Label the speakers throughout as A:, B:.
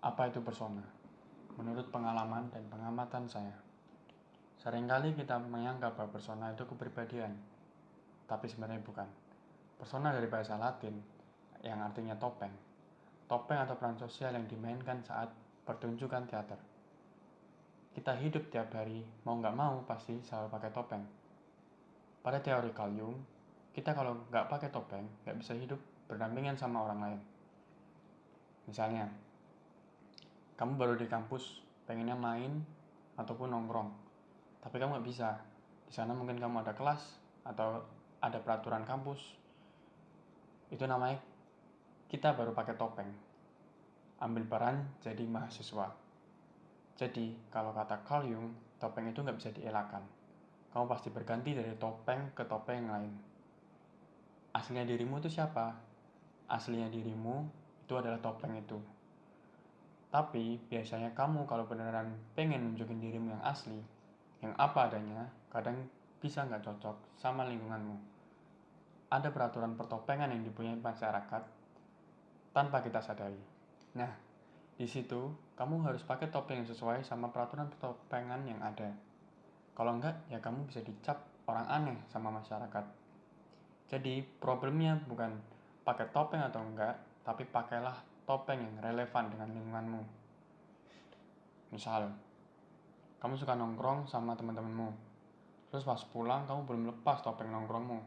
A: Apa itu persona? Menurut pengalaman dan pengamatan saya, seringkali kita menganggap bahwa persona itu kepribadian, tapi sebenarnya bukan. Persona dari bahasa Latin yang artinya topeng. Topeng atau peran sosial yang dimainkan saat pertunjukan teater. Kita hidup tiap hari, mau nggak mau pasti selalu pakai topeng. Pada teori Carl Jung, kita kalau nggak pakai topeng, nggak bisa hidup berdampingan sama orang lain. Misalnya, kamu baru di kampus, pengennya main ataupun nongkrong, tapi kamu nggak bisa. Di sana mungkin kamu ada kelas atau ada peraturan kampus. Itu namanya kita baru pakai topeng. Ambil peran jadi mahasiswa. Jadi, kalau kata Carl Jung, topeng itu nggak bisa dielakkan. Kamu pasti berganti dari topeng ke topeng yang lain. Aslinya dirimu itu siapa? Aslinya dirimu itu adalah topeng itu. Tapi biasanya kamu kalau beneran pengen nunjukin dirimu yang asli, yang apa adanya, kadang bisa nggak cocok sama lingkunganmu. Ada peraturan pertopengan yang dipunyai masyarakat tanpa kita sadari. Nah, di situ kamu harus pakai topeng yang sesuai sama peraturan pertopengan yang ada. Kalau enggak, ya kamu bisa dicap orang aneh sama masyarakat. Jadi problemnya bukan pakai topeng atau enggak, tapi pakailah topeng yang relevan dengan lingkunganmu. Misal, kamu suka nongkrong sama teman-temanmu, terus pas pulang kamu belum lepas topeng nongkrongmu,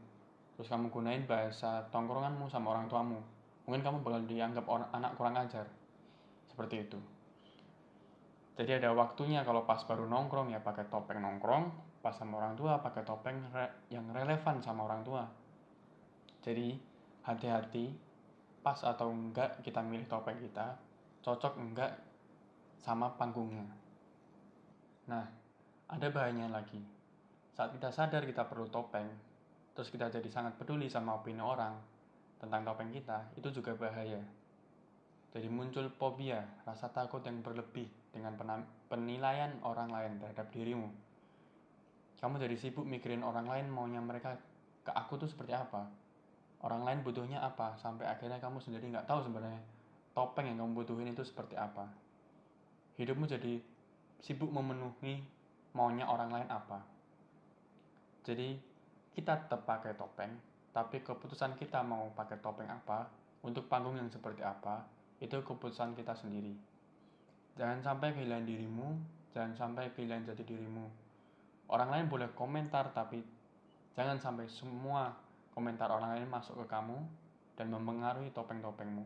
A: terus kamu gunain bahasa tongkronganmu sama orang tuamu, mungkin kamu bakal dianggap anak kurang ajar. Seperti itu. Jadi ada waktunya kalau pas baru nongkrong ya pakai topeng nongkrong, pas sama orang tua pakai topeng yang relevan sama orang tua. Jadi hati-hati pas atau enggak kita milih topeng kita, cocok enggak sama panggungnya. Nah, ada bahayanya lagi. Saat kita sadar kita perlu topeng, terus kita jadi sangat peduli sama opini orang tentang topeng kita, itu juga bahaya. Jadi muncul fobia, rasa takut yang berlebih dengan penilaian orang lain terhadap dirimu. Kamu jadi sibuk mikirin orang lain maunya mereka ke aku tuh seperti apa. Orang lain butuhnya apa, sampai akhirnya kamu sendiri nggak tahu sebenarnya topeng yang kamu butuhin itu seperti apa. Hidupmu jadi sibuk memenuhi maunya orang lain apa. Jadi kita tetap pakai topeng, tapi keputusan kita mau pakai topeng apa, untuk panggung yang seperti apa, itu keputusan kita sendiri. Jangan sampai kehilangan dirimu, jangan sampai kehilangan jati dirimu. Orang lain boleh komentar, tapi jangan sampai semua komentar orang lain masuk ke kamu dan mempengaruhi topeng-topengmu.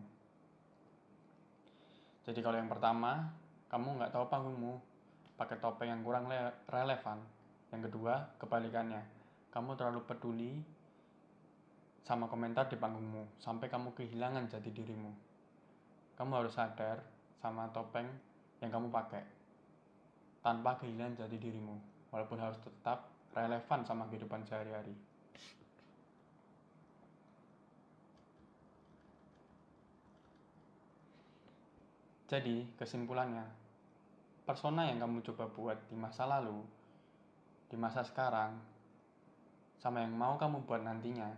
A: Jadi kalau yang pertama, kamu nggak tahu panggungmu, pakai topeng yang kurang relevan. Yang kedua, kebalikannya, kamu terlalu peduli sama komentar di panggungmu, sampai kamu kehilangan jati dirimu. Kamu harus sadar sama topeng yang kamu pakai, tanpa kehilangan jati dirimu, walaupun harus tetap relevan sama kehidupan sehari-hari. Jadi, kesimpulannya, persona yang kamu coba buat di masa lalu, di masa sekarang, sama yang mau kamu buat nantinya,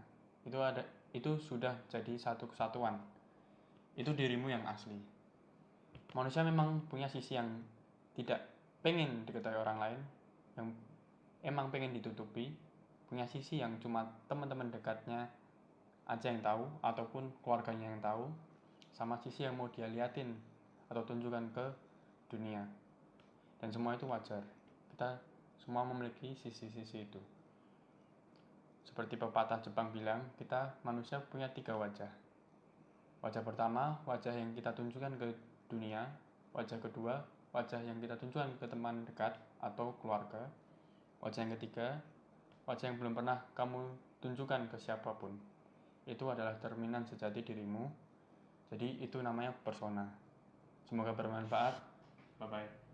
A: itu sudah jadi satu kesatuan. Itu dirimu yang asli. Manusia memang punya sisi yang tidak pengen diketahui orang lain, yang emang pengen ditutupi, punya sisi yang cuma teman-teman dekatnya aja yang tahu, ataupun keluarganya yang tahu, sama sisi yang mau dia liatin atau tunjukkan ke dunia. Dan semua itu wajar. Kita semua memiliki sisi-sisi itu. Seperti pepatah Jepang bilang, kita manusia punya 3 wajah. Wajah pertama, wajah yang kita tunjukkan ke dunia. Wajah kedua, wajah yang kita tunjukkan ke teman dekat atau keluarga. Wajah yang ketiga, wajah yang belum pernah kamu tunjukkan ke siapapun. Itu adalah cerminan sejati dirimu. Jadi itu namanya persona. Semoga bermanfaat. Bye-bye.